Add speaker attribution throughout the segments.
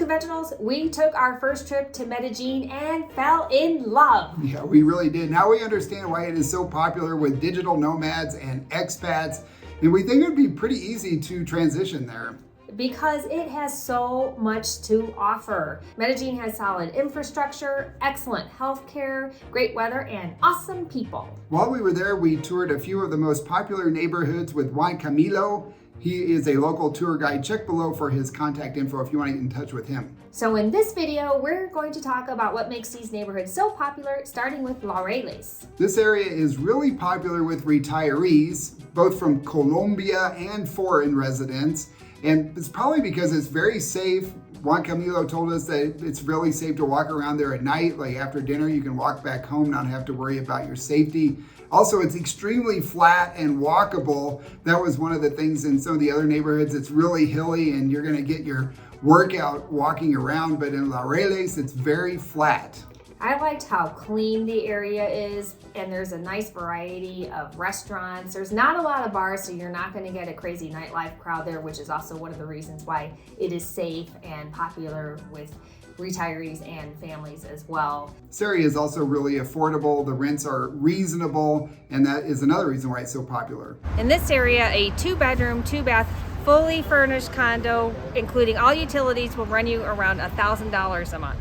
Speaker 1: Unconventionals, we took our first trip to Medellín and fell in love.
Speaker 2: Yeah, we really did. Now we understand why it is so popular with digital nomads and expats, and we think it would be pretty easy to transition there.
Speaker 1: Because it has so much to offer. Medellín has solid infrastructure, excellent healthcare, great weather, and awesome people.
Speaker 2: While we were there, we toured a few of the most popular neighborhoods with Juan Camilo. He is a local tour guide. Check below for his contact info if you want to get in touch with him.
Speaker 1: So in this video, we're going to talk about what makes these neighborhoods so popular, starting with Laureles.
Speaker 2: This area is really popular with retirees, both from Colombia and foreign residents. And it's probably because it's very safe. Juan Camilo told us that it's really safe to walk around there at night. Like after dinner, you can walk back home, not have to worry about your safety. Also, it's extremely flat and walkable. That was one of the things in some of the other neighborhoods. It's really hilly and you're gonna get your workout walking around, but in Laureles, it's very flat.
Speaker 1: I liked how clean the area is, and there's a nice variety of restaurants. There's not a lot of bars, so you're not going to get a crazy nightlife crowd there, which is also one of the reasons why it is safe and popular with retirees and families as well.
Speaker 2: This area is also really affordable. The rents are reasonable, and that is another reason why it's so popular.
Speaker 1: In this area, a 2-bedroom, 2-bath, fully furnished condo, including all utilities, will run you around $1,000 a month.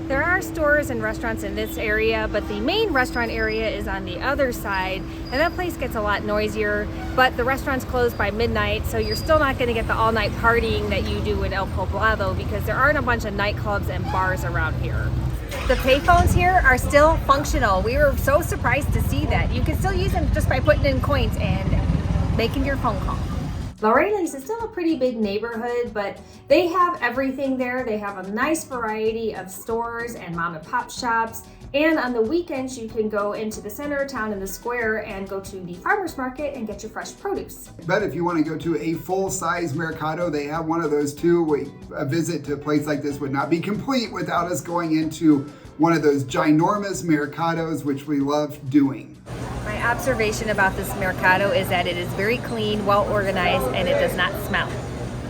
Speaker 1: There are stores and restaurants in this area, but the main restaurant area is on the other side, and that place gets a lot noisier, but the restaurants close by midnight, so you're still not going to get the all-night partying that you do in El Poblado because there aren't a bunch of nightclubs and bars around here. The payphones here are still functional. We were so surprised to see that. You can still use them just by putting in coins and making your phone call. Laureles is still a pretty big neighborhood, but they have everything there. They have a nice variety of stores and mom and pop shops. And on the weekends, you can go into the center of town in the square and go to the farmer's market and get your fresh produce.
Speaker 2: But if you want to go to a full-size mercado, they have one of those too. A visit to a place like this would not be complete without us going into one of those ginormous mercados, which we love doing.
Speaker 1: My observation about this mercado is that it is very clean, well organized, and it does not smell.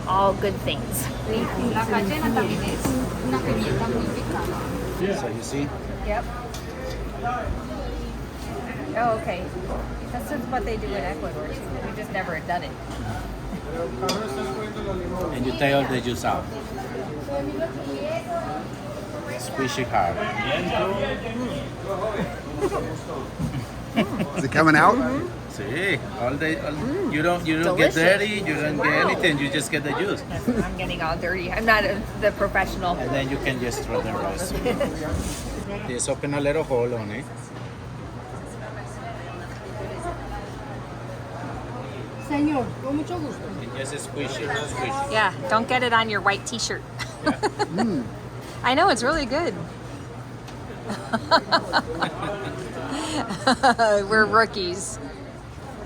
Speaker 1: All good things.
Speaker 3: So you see?
Speaker 1: Yep. Oh, okay. That's just what they do in Ecuador too. We just never had done it.
Speaker 3: And you take all the juice out. Squish it hard.
Speaker 2: Is it coming out?
Speaker 3: See, you don't get dirty, you don't get anything, you just get the juice.
Speaker 1: I'm getting all dirty. I'm not the professional.
Speaker 3: And then you can just throw the rest. Just open a little hole on it.
Speaker 4: Señor, con mucho gusto.
Speaker 3: And just squish it, squish it.
Speaker 1: Yeah, don't get it on your white t-shirt.
Speaker 3: Yeah.
Speaker 1: I know, it's really good. We're rookies.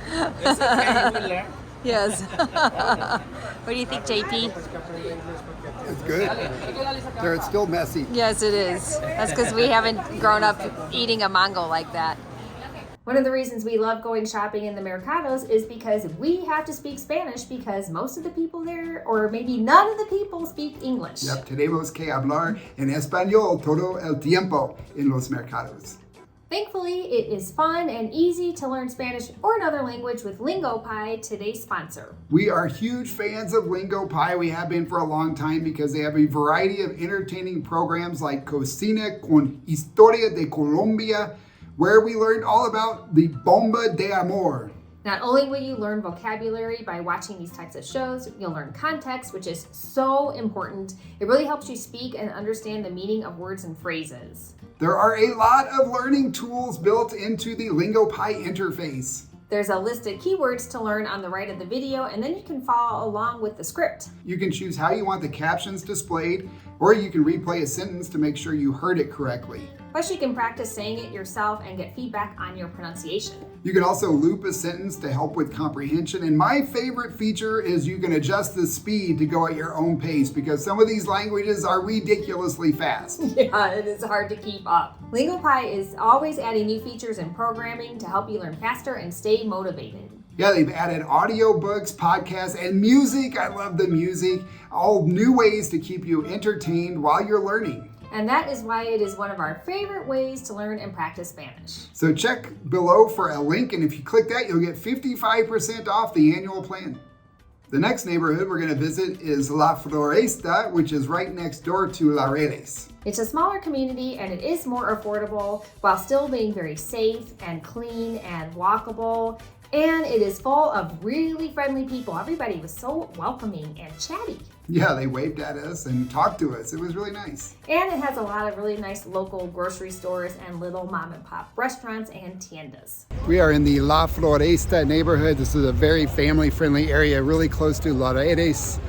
Speaker 3: It's okay, you will learn.
Speaker 1: Yes. What do you think, JP?
Speaker 2: It's good. It's still messy.
Speaker 1: Yes, it is. That's because we haven't grown up eating a mango like that. One of the reasons we love going shopping in the mercados is because we have to speak Spanish because most of the people there, or maybe none of the people, speak English.
Speaker 2: Yep, tenemos que hablar en español todo el tiempo en los mercados.
Speaker 1: Thankfully, it is fun and easy to learn Spanish or another language with LingoPie, today's sponsor.
Speaker 2: We are huge fans of LingoPie. We have been for a long time because they have a variety of entertaining programs like Cocina con Historia de Colombia, where we learned all about the Bomba de Amor.
Speaker 1: Not only will you learn vocabulary by watching these types of shows, you'll learn context, which is so important. It really helps you speak and understand the meaning of words and phrases.
Speaker 2: There are a lot of learning tools built into the LingoPie interface.
Speaker 1: There's a list of keywords to learn on the right of the video, and then you can follow along with the script.
Speaker 2: You can choose how you want the captions displayed, or you can replay a sentence to make sure you heard it correctly.
Speaker 1: Plus, you can practice saying it yourself and get feedback on your pronunciation.
Speaker 2: You can also loop a sentence to help with comprehension. And my favorite feature is you can adjust the speed to go at your own pace because some of these languages are ridiculously fast.
Speaker 1: Yeah, it is hard to keep up. LingoPie is always adding new features and programming to help you learn faster and stay motivated.
Speaker 2: Yeah, they've added audiobooks, podcasts, and music. I love the music. All new ways to keep you entertained while you're learning.
Speaker 1: And that is why it is one of our favorite ways to learn and practice Spanish.
Speaker 2: So check below for a link, and if you click that, you'll get 55% off the annual plan. The next neighborhood we're going to visit is La Floresta, which is right next door to Laureles.
Speaker 1: It's a smaller community and it is more affordable while still being very safe and clean and walkable. And it is full of really friendly people. Everybody was so welcoming and chatty.
Speaker 2: Yeah, they waved at us and talked to us. It was really nice.
Speaker 1: And it has a lot of really nice local grocery stores and little mom and pop restaurants and tiendas.
Speaker 2: We are in the La Floresta neighborhood. This is a very family-friendly area, really close to Laureles.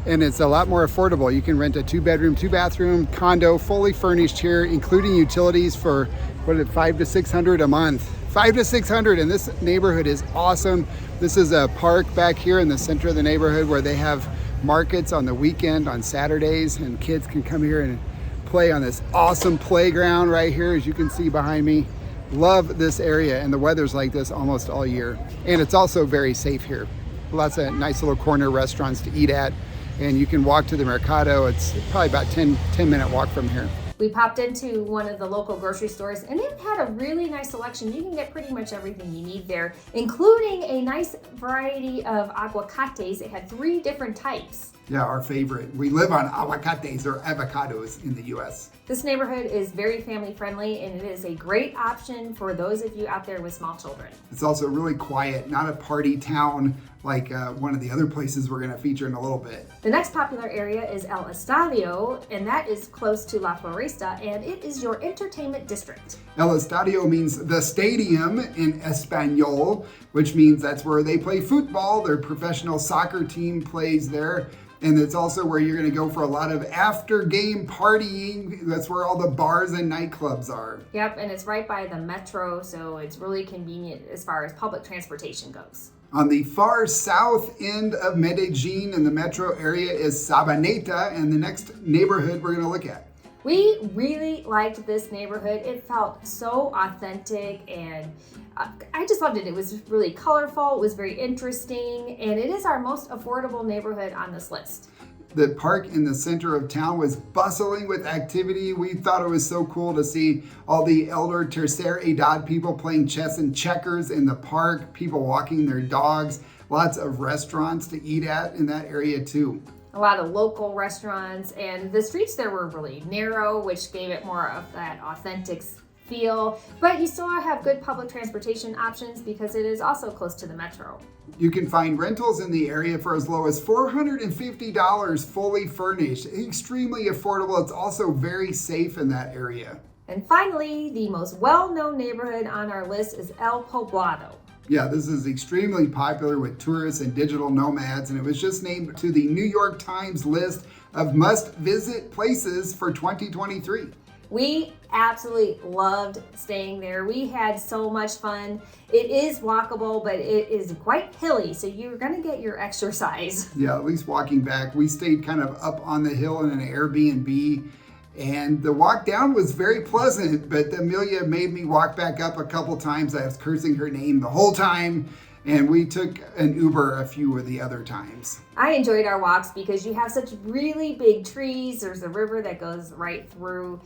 Speaker 2: And it's a lot more affordable. You can rent a 2-bedroom, 2-bathroom condo, fully furnished here, including utilities for, $500 to $600 a month. $500 to $600, and this neighborhood is awesome. This is a park back here in the center of the neighborhood where they have markets on the weekend, on Saturdays, and kids can come here and play on this awesome playground right here, as you can see behind me. Love this area, and the weather's like this almost all year. And it's also very safe here. Lots of nice little corner restaurants to eat at, and you can walk to the mercado. It's probably about 10-minute walk from here.
Speaker 1: We popped into one of the local grocery stores and it had a really nice selection. You can get pretty much everything you need there, including a nice variety of aguacates. It had 3 different types.
Speaker 2: Yeah, our favorite. We live on aguacates or avocados in the US.
Speaker 1: This neighborhood is very family friendly and it is a great option for those of you out there with small children.
Speaker 2: It's also really quiet, not a party town like one of the other places we're going to feature in a little bit.
Speaker 1: The next popular area is El Estadio, and that is close to La Floresta, and it is your entertainment district.
Speaker 2: El Estadio means the stadium in Espanol, which means that's where they play football. Their professional soccer team plays there. And it's also where you're going to go for a lot of after-game partying. That's where all the bars and nightclubs are.
Speaker 1: Yep, and it's right by the metro, so it's really convenient as far as public transportation goes.
Speaker 2: On the far south end of Medellín in the metro area is Sabaneta, and the next neighborhood we're going to look at.
Speaker 1: We really liked this neighborhood. It felt so authentic and I just loved it. It was really colorful, it was very interesting, and it is our most affordable neighborhood on this list.
Speaker 2: The park in the center of town was bustling with activity. We thought it was so cool to see all the elder tercera edad people playing chess and checkers in the park, people walking their dogs, lots of restaurants to eat at in that area too.
Speaker 1: A lot of local restaurants, and the streets there were really narrow, which gave it more of that authentic feel, but you still have good public transportation options because it is also close to the metro.
Speaker 2: You can find rentals in the area for as low as $450 fully furnished. Extremely affordable. It's also very safe in that area.
Speaker 1: And finally, the most well-known neighborhood on our list is El Poblado.
Speaker 2: Yeah, this is extremely popular with tourists and digital nomads, and it was just named to the New York Times list of must-visit places for 2023.
Speaker 1: We absolutely loved staying there. We had so much fun. It is walkable, but it is quite hilly, so you're gonna get your exercise.
Speaker 2: Yeah, at least walking back. We stayed kind of up on the hill in an Airbnb, and the walk down was very pleasant, but Amelia made me walk back up a couple times. I was cursing her name the whole time, and we took an Uber a few of the other times.
Speaker 1: I enjoyed our walks because you have such really big trees. There's a river that goes right through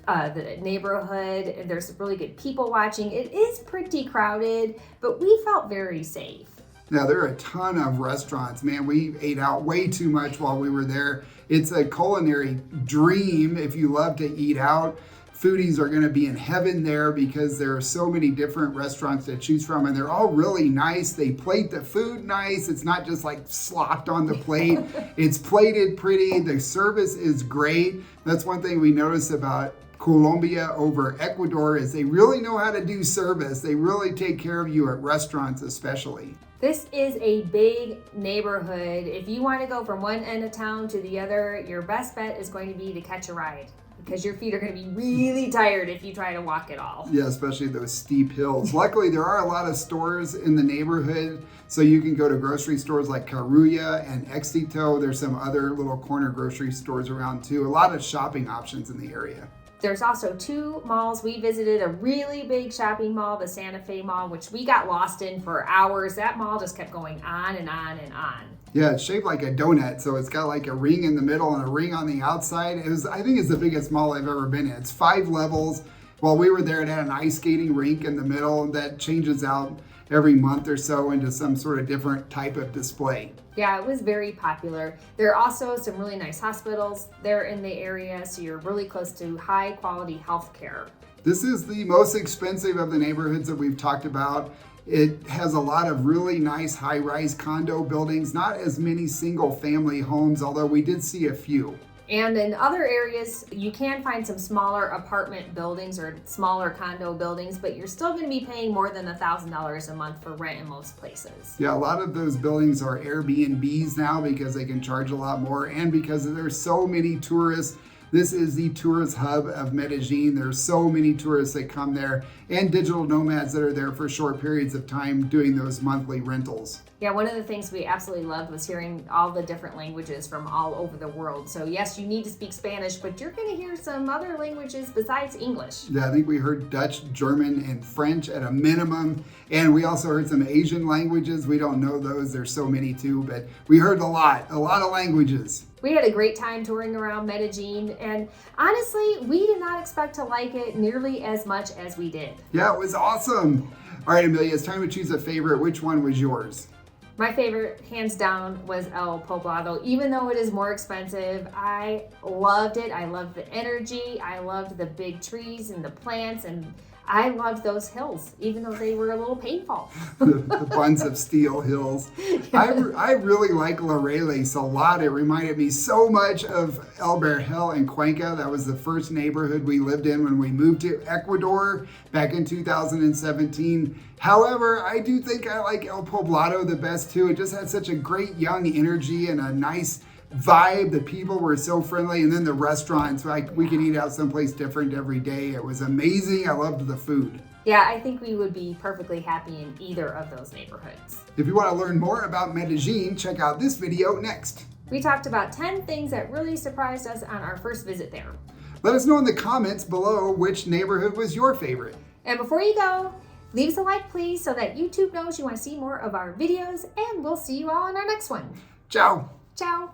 Speaker 1: the neighborhood, and there's really good people watching. It is pretty crowded, but we felt very safe.
Speaker 2: Now, there are a ton of restaurants. Man, we ate out way too much while we were there. It's a culinary dream if you love to eat out. Foodies are going to be in heaven there because there are so many different restaurants to choose from, and they're all really nice. They plate the food nice. It's not just like slopped on the plate. It's plated pretty. The service is great. That's one thing we noticed about Colombia over Ecuador is they really know how to do service. They really take care of you at restaurants especially.
Speaker 1: This is a big neighborhood. If you want to go from one end of town to the other, your best bet is going to be to catch a ride because your feet are going to be really tired if you try to walk at all.
Speaker 2: Yeah, especially those steep hills. Luckily, there are a lot of stores in the neighborhood, so you can go to grocery stores like Carulla and Éxito. There's some other little corner grocery stores around too. A lot of shopping options in the area.
Speaker 1: There's also 2 malls. We visited a really big shopping mall, the Santa Fe Mall, which we got lost in for hours. That mall just kept going on and on and on.
Speaker 2: Yeah, it's shaped like a donut, so it's got like a ring in the middle and a ring on the outside. I think it's the biggest mall I've ever been in. It's 5 levels. While we were there, it had an ice skating rink in the middle that changes out every month or so into some sort of different type of display.
Speaker 1: Yeah, it was very popular. There are also some really nice hospitals there in the area, so you're really close to high quality health care.
Speaker 2: This is the most expensive of the neighborhoods that we've talked about. It has a lot of really nice high-rise condo buildings, not as many single-family homes, although we did see a few.
Speaker 1: And in other areas, you can find some smaller apartment buildings or smaller condo buildings, but you're still going to be paying more than $1,000 a month for rent in most places.
Speaker 2: Yeah, a lot of those buildings are Airbnbs now because they can charge a lot more, and because there's so many tourists. This is the tourist hub of Medellin. There's so many tourists that come there, and digital nomads that are there for short periods of time doing those monthly rentals.
Speaker 1: Yeah, one of the things we absolutely loved was hearing all the different languages from all over the world. So yes, you need to speak Spanish, but you're going to hear some other languages besides English.
Speaker 2: Yeah, I think we heard Dutch, German, and French at a minimum. And we also heard some Asian languages. We don't know those. There's so many too, but we heard a lot of languages.
Speaker 1: We had a great time touring around Medellin, and honestly, we did not expect to like it nearly as much as we did.
Speaker 2: Yeah, it was awesome. All right, Amelia, it's time to choose a favorite. Which one was yours?
Speaker 1: My favorite, hands down, was El Poblado. Even though it is more expensive, I loved it. I loved the energy. I loved the big trees and the plants, and I loved those hills, even though they were a little painful.
Speaker 2: the buns of steel hills. I really like Laureles a lot. It reminded me so much of El Vergel and Cuenca. That was the first neighborhood we lived in when we moved to Ecuador back in 2017. However, I do think I like El Poblado the best too. It just had such a great young energy and a nice vibe. The people were so friendly, and then the restaurants, like we could eat out someplace different every day. It was amazing. I loved the food.
Speaker 1: Yeah, I think we would be perfectly happy in either of those neighborhoods.
Speaker 2: If you want to learn more about Medellin, check out this video next.
Speaker 1: We talked about 10 things that really surprised us on our first visit there.
Speaker 2: Let us know in the comments below which neighborhood was your favorite.
Speaker 1: And before you go, leave us a like please so that YouTube knows you want to see more of our videos, and we'll see you all in our next one.
Speaker 2: Ciao.
Speaker 1: Ciao.